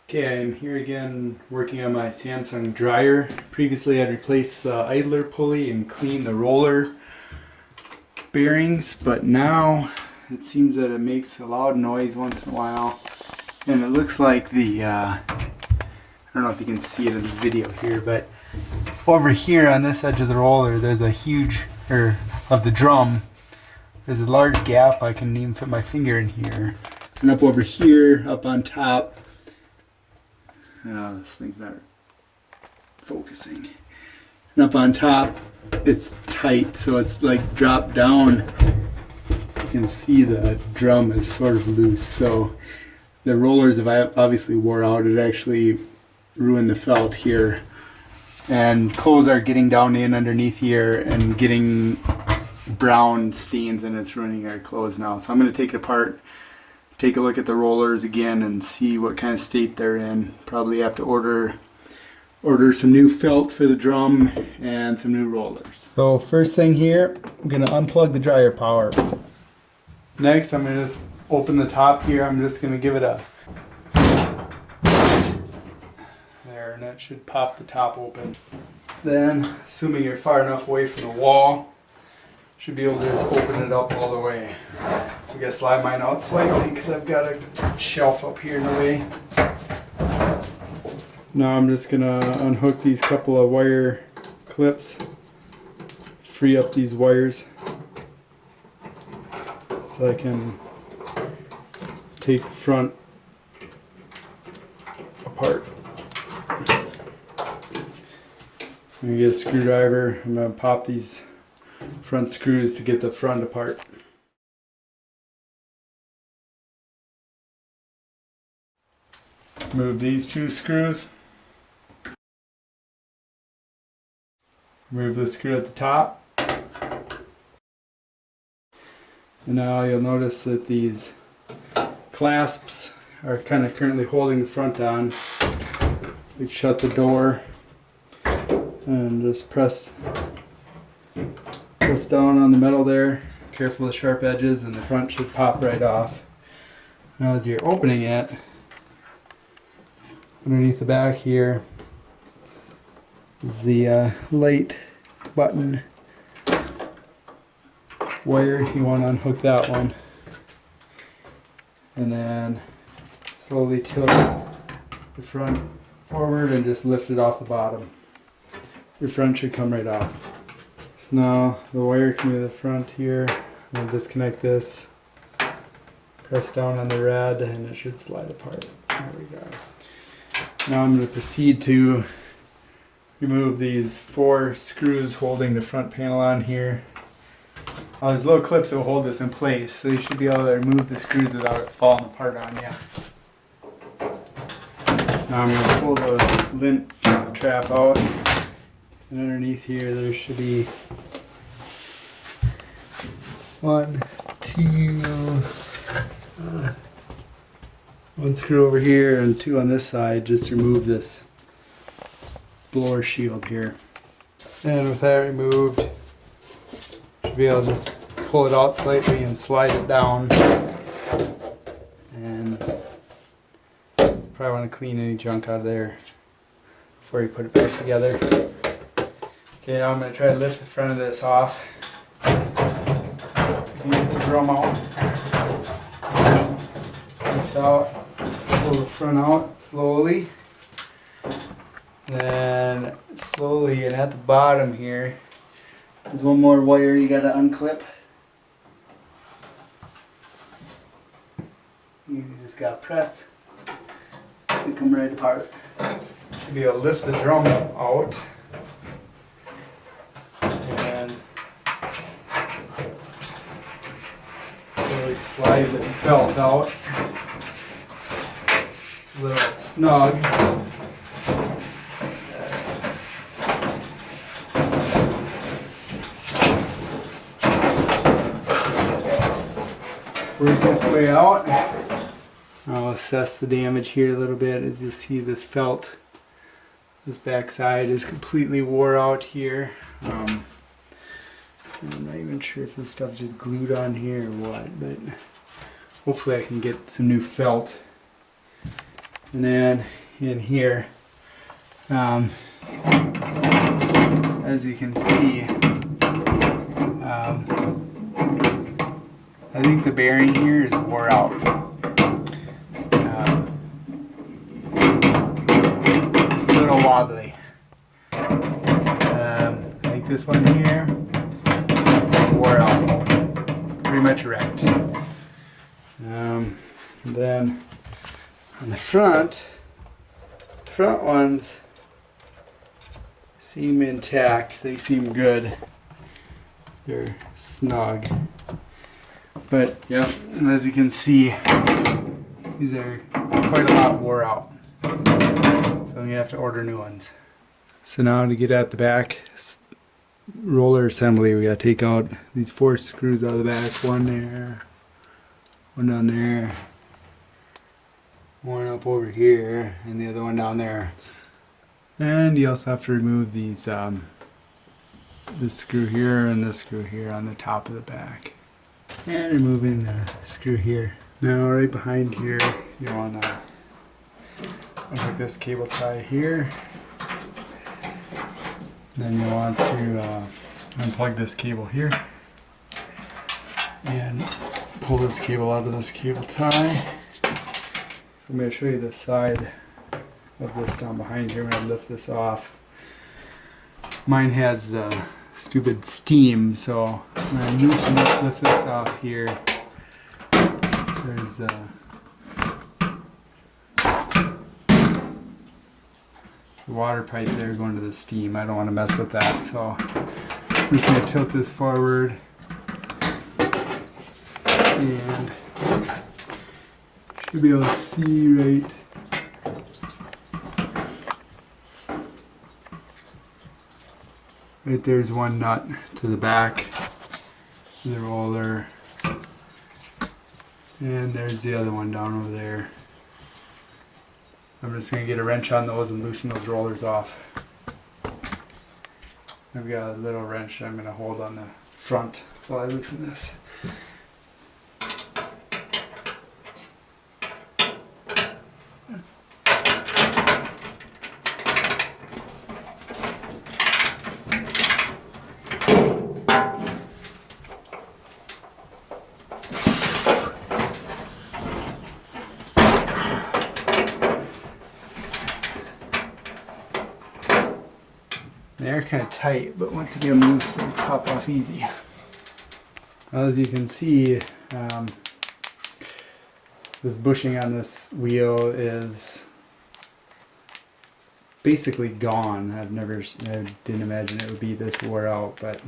Okay, I'm here again working on my Samsung dryer. Previously I'd replaced the idler pulley and cleaned the roller bearings, but now it seems that it makes a loud noise once in a while. And it looks like the, I don't know if you can see it in the video here, but over here on this edge of the roller there's a huge, of the drum, there's a large gap. I can even fit my finger in here. And up over here, up on top, this thing's not focusing. And up on top, it's tight, so it's like dropped down. You can see the drum is sort of loose, so the rollers have obviously wore out. It actually ruined the felt here. And clothes are getting down in underneath here and getting brown stains, and it's ruining our clothes now. So I'm going to take it apart, take a look at the rollers again and see what kind of state they're in. Probably have to order some new felt for the drum and some new rollers. So first thing here, I'm going to unplug the dryer power. Next I'm going to just open the top here. I'm just going to give it a there, and that should pop the top open. Then, assuming you're far enough away from the wall, should be able to just open it up all the way. I gotta slide mine out slightly because I've got a shelf up here in the way. Now I'm just gonna unhook these couple of wire clips, free up these wires so I can take the front apart. I'm gonna get a screwdriver. I'm gonna pop these front screws to get the front apart. Move these two screws. Remove the screw at the top. And now you'll notice that these clasps are kind of currently holding the front on. We shut the door and just press down on the metal there. Careful of the sharp edges, and the front should pop right off. Now as you're opening it, underneath the back here is the light button wire. You want to unhook that one, and then slowly tilt the front forward and just lift it off the bottom. Your front should come right off. So now the wire can be to the front here. I'm going to disconnect this, press down on the red, and it should slide apart. There we go. Now I'm going to proceed to remove these 4 screws holding the front panel on here. There's little clips that will hold this in place, so you should be able to remove the screws without it falling apart on you. Now I'm going to pull the lint trap out, and underneath here there should be 1, 2, 1 screw over here and 2 on this side. Just remove this blower shield here. And with that removed, should be able to just pull it out slightly and slide it down. And probably want to clean any junk out of there before you put it back together. Okay, now I'm going to try to lift the front of this off. Get the drum out. Lift out. Pull the front out slowly. Then slowly, and at the bottom here, there's 1 more wire you gotta unclip. You just gotta press. It'll come right apart. To be able to lift the drum out. And really slide the belt out. It's a little snug. Work its way out. I'll assess the damage here a little bit. As you see, this felt, this back side is completely wore out here. I'm not even sure if this stuff's just glued on here or what, but hopefully I can get some new felt. And then in here. As you can see, I think the bearing here is wore out. It's a little wobbly. I think this one here wore out, pretty much wrecked. Then on the front ones seem intact. They seem good. They're snug. But yeah, as you can see, these are quite a lot wore out. So you have to order new ones. So now to get at the back roller assembly, we gotta take out these 4 screws out of the back. One there, one down there, one up over here, and the other one down there. And you also have to remove these this screw here and this screw here on the top of the back. And removing the screw here. Now right behind here, you want to unplug this cable tie here. Then you want to unplug this cable here and pull this cable out of this cable tie. So I'm going to show you the side of this down behind here when I lift this off. Mine has the stupid steam, so when I loosen it, lift this off here, there's the water pipe there going to the steam. I don't want to mess with that, so I'm just going to tilt this forward and should be able to see right there's one nut to the back of the roller, and there's the other one down over there. I'm just going to get a wrench on those and loosen those rollers off. I've got a little wrench I'm going to hold on the front while I loosen this. They're kind of tight, but once you get them loose, they pop off easy. Well, as you can see, this bushing on this wheel is basically gone. I didn't imagine it would be this wore out, but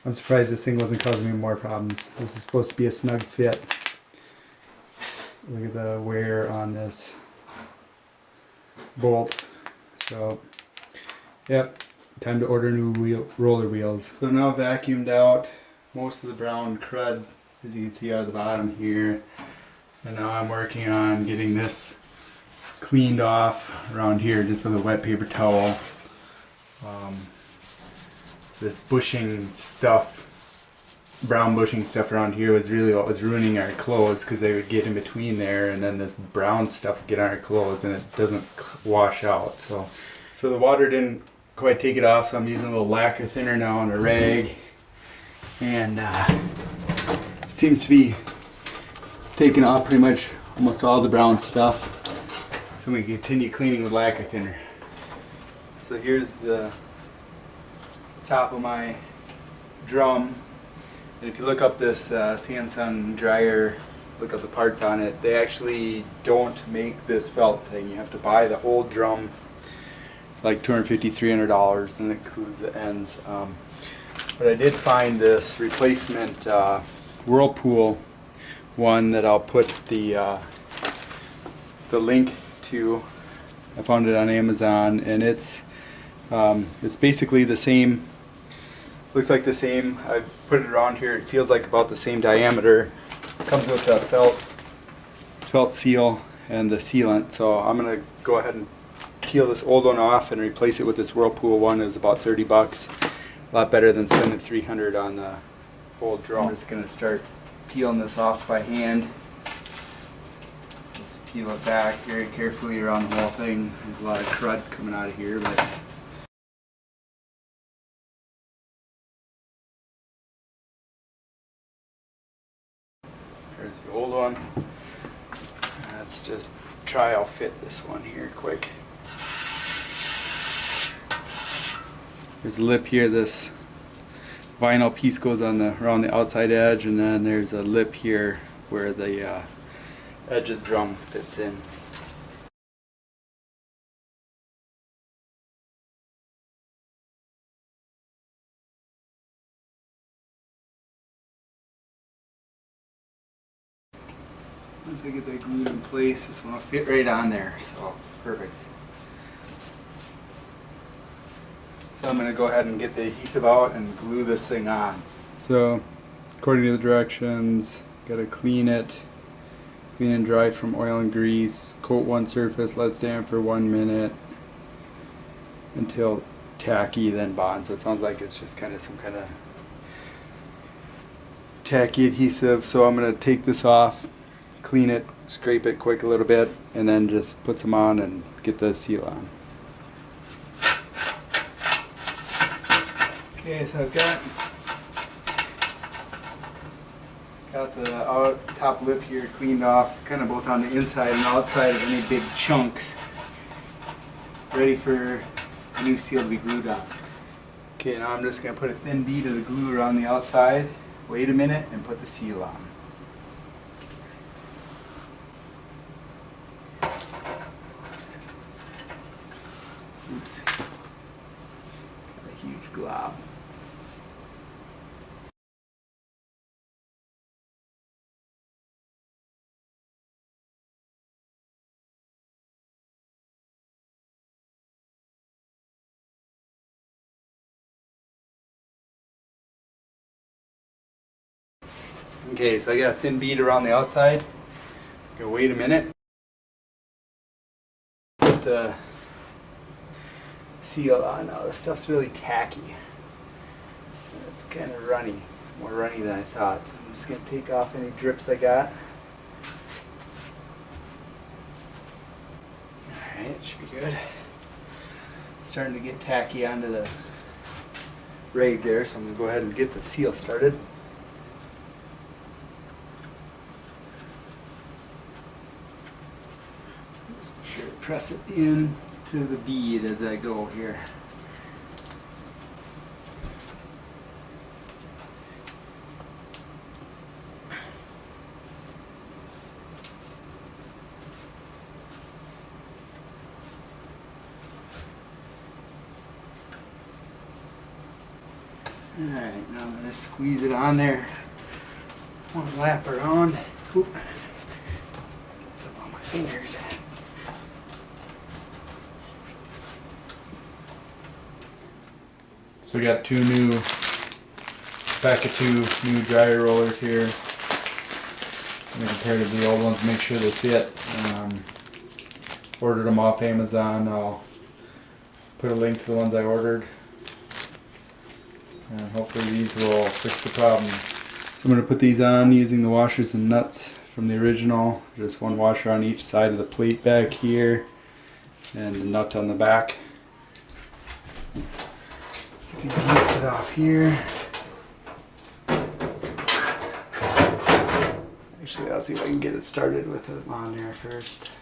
I'm surprised this thing wasn't causing me more problems. This is supposed to be a snug fit. Look at the wear on this bolt. So, yep, time to order new roller wheels. So now vacuumed out most of the brown crud, as you can see out of the bottom here. And now I'm working on getting this cleaned off around here just with a wet paper towel. This bushing stuff, brown bushing stuff around here was really what was ruining our clothes, because they would get in between there and then this brown stuff would get on our clothes and it doesn't wash out. So the water didn't quite take it off, so I'm using a little lacquer thinner now on a rag, and it seems to be taking off pretty much almost all the brown stuff. So we continue cleaning with lacquer thinner. So here's the top of my drum, and if you look up this Samsung dryer, look up the parts on it, they actually don't make this felt thing. You have to buy the whole drum, like $250–300, and it includes the ends. But I did find this replacement Whirlpool one that I'll put the link to. I found it on Amazon, and it's basically the same. Looks like the same. I put it around here. It feels like about the same diameter. Comes with a felt seal and the sealant. So I'm gonna go ahead and peel this old one off and replace it with this Whirlpool one. It was about $30. A lot better than spending $300 on the old drum. I'm just gonna start peeling this off by hand. Just peel it back very carefully around the whole thing. There's a lot of crud coming out of here, but there's the old one. Let's just try I'll fit this one here quick. There's a lip here. This vinyl piece goes on around the outside edge, and then there's a lip here where the edge of the drum fits in. Once I get that glued in place, this one will fit right on there, so perfect. So I'm going to go ahead and get the adhesive out and glue this thing on. So, according to the directions, got to clean it, clean and dry from oil and grease, coat one surface, let stand for 1 minute until tacky, then bond. So it sounds like it's just kind of some kind of tacky adhesive. So I'm going to take this off, clean it, scrape it quick a little bit, and then just put some on and get the seal on. Okay, so I've got the top lip here cleaned off, kind of both on the inside and outside of any big chunks, ready for a new seal to be glued on. Okay, now I'm just going to put a thin bead of the glue around the outside, wait a minute, and put the seal on. Oops. Got a huge glob. Okay, so I got a thin bead around the outside. Gonna wait a minute. Put the seal on now. This stuff's really tacky. It's kind of runny, more runny than I thought. So I'm just gonna take off any drips I got. Alright, it should be good. It's starting to get tacky onto the rag there, so I'm gonna go ahead and get the seal started. Just be sure to press it in to the bead as I go here. Alright, now I'm going to squeeze it on there. One lap around. Oop. Get some on my fingers. So we got two new dryer rollers here. I'm compared to the old ones, make sure they fit. Ordered them off Amazon. I'll put a link to the ones I ordered. And hopefully these will fix the problem. So I'm going to put these on using the washers and nuts from the original. Just one washer on each side of the plate back here and the nut on the back. Get these lifted off here. Actually, I'll see if I can get it started with it on there first.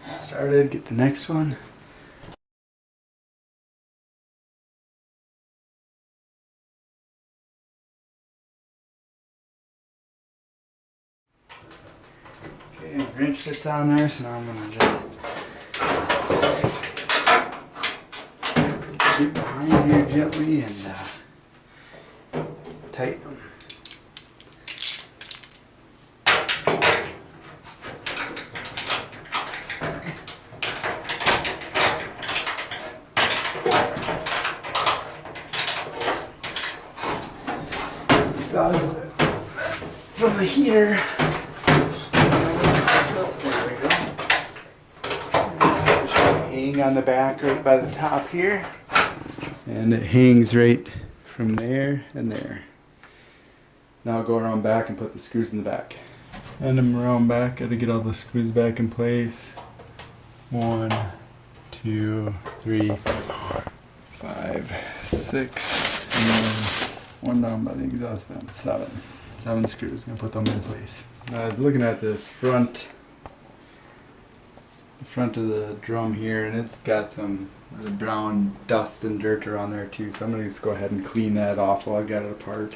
Started, get the next one. Okay, wrench fits on there, so now I'm going to just get behind here gently and tighten them. From the heater. So, there we go. hang on the back right by the top here. And it hangs right from there and there. Now I'll go around back and put the screws in the back. And I'm around back, gotta get all the screws back in place. 1, 2, 3, 4, 5, 6, and then 1 down by the exhaust vent. 7 screws, gonna put them in place. Now I was looking at this the front of the drum here, and it's got some brown dust and dirt around there too, so I'm gonna just go ahead and clean that off while I got it apart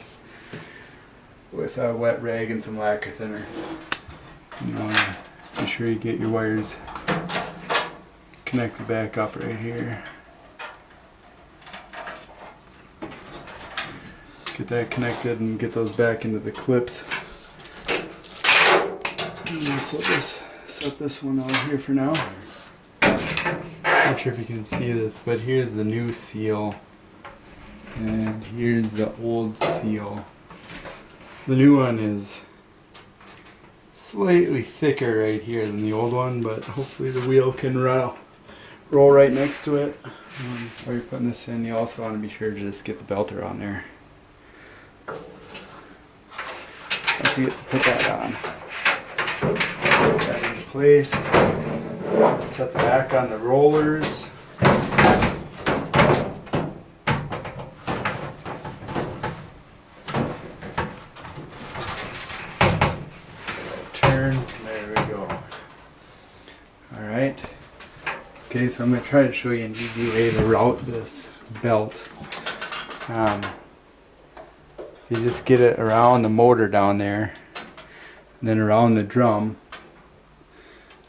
with a wet rag and some lacquer thinner. You want to be sure you get your wires connected back up right here. Get that connected and get those back into the clips. And this will just set this one out here for now. Not sure if you can see this, but here's the new seal and here's the old seal. The new one is slightly thicker right here than the old one, but hopefully the wheel can roll right next to it. While you're putting this in, you also want to be sure to just get the belt around there. Don't forget to put that on. Put that into place. Set the back on the rollers. Turn. There we go. Alright. Okay, so I'm going to try to show you an easy way to route this belt. You just get it around the motor down there, and then around the drum,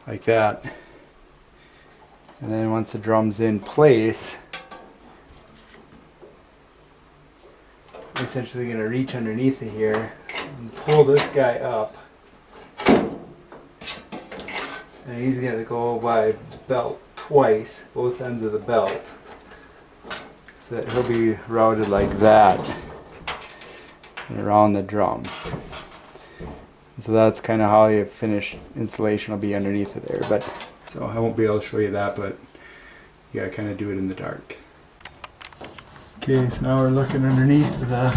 like that. And then once the drum's in place, I'm essentially going to reach underneath it here and pull this guy up. And he's going to go by belt twice, both ends of the belt. So that he'll be routed like that and around the drum. So that's kind of how your finished installation will be underneath it there. But so I won't be able to show you that, but you gotta kind of do it in the dark. Okay, so now we're looking underneath the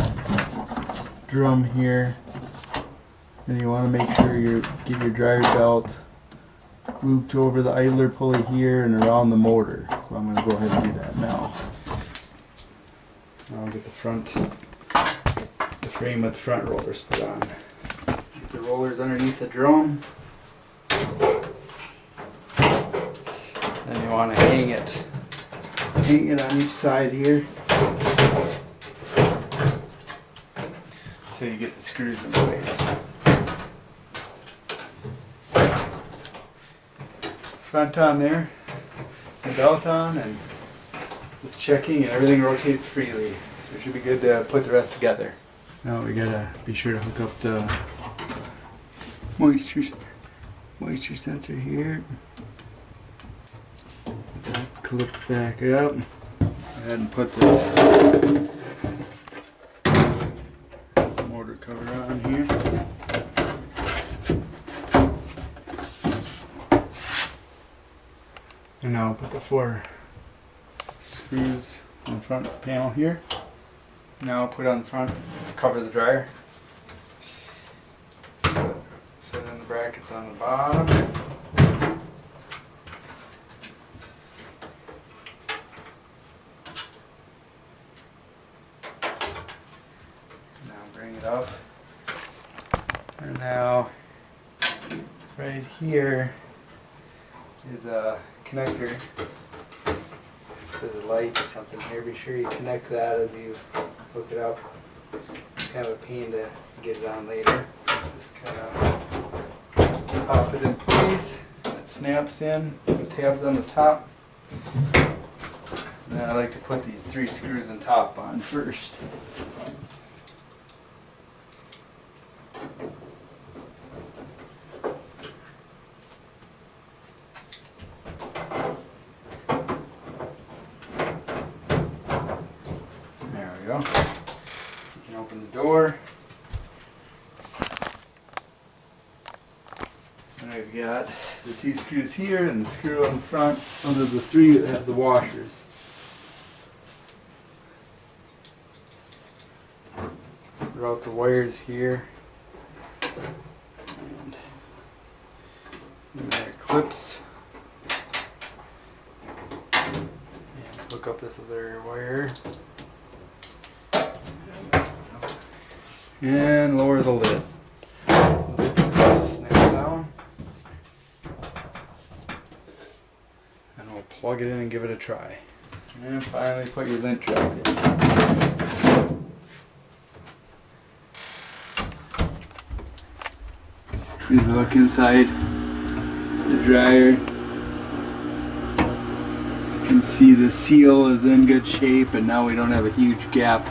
drum here, and you want to make sure you get your dryer belt looped over the idler pulley here and around the motor. So I'm going to go ahead and do that now. I'll get the frame with the front rollers put on. Get the rollers underneath the drum. Then you want to hang it on each side here until you get the screws in place. Front on there, the belt on, and just checking, and everything rotates freely, so it should be good to put the rest together. Now we gotta be sure to hook up the moisture sensor here. Put that clip back up, and put this motor cover on here. And now I'll put the 4 screws on the front panel here. Now I'll put it on the front, cover the dryer. Set in the brackets on the bottom. Now bring it up. And now right here is a connector to the light or something here. Be sure you connect that as you hook it up. It's kind of a pain to get it on later. Just kind of pop it in place. It snaps in. The tabs on the top. And then I like to put these 3 screws on top on first. Go. You can open the door. And we've We got the 2 screws here and the screw on the front. Those are the 3 that have the washers. Route the wires here. And there are clips. And hook up this other wire. And lower the lid. Snap down. And we'll plug it in and give it a try. And finally put your lint trap in. Here's a look inside the dryer. You can see the seal is in good shape, and now we don't have a huge gap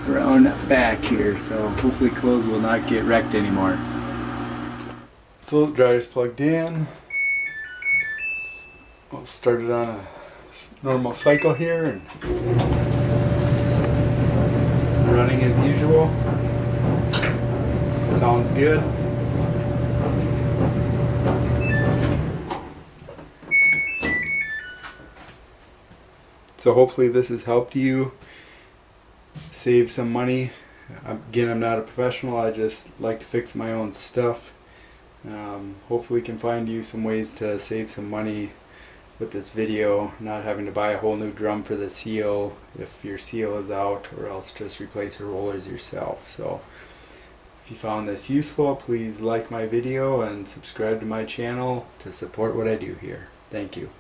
around the back here, so hopefully clothes will not get wrecked anymore. So the dryer's plugged in. We'll start it on a normal cycle here and running as usual. Sounds good. So hopefully this has helped you save some money. Again, I'm not a professional, I just like to fix my own stuff. Hopefully can find you some ways to save some money with this video, not having to buy a whole new drum for the seal if your seal is out, or else just replace your rollers yourself. So if you found this useful, please like my video and subscribe to my channel to support what I do here. Thank you.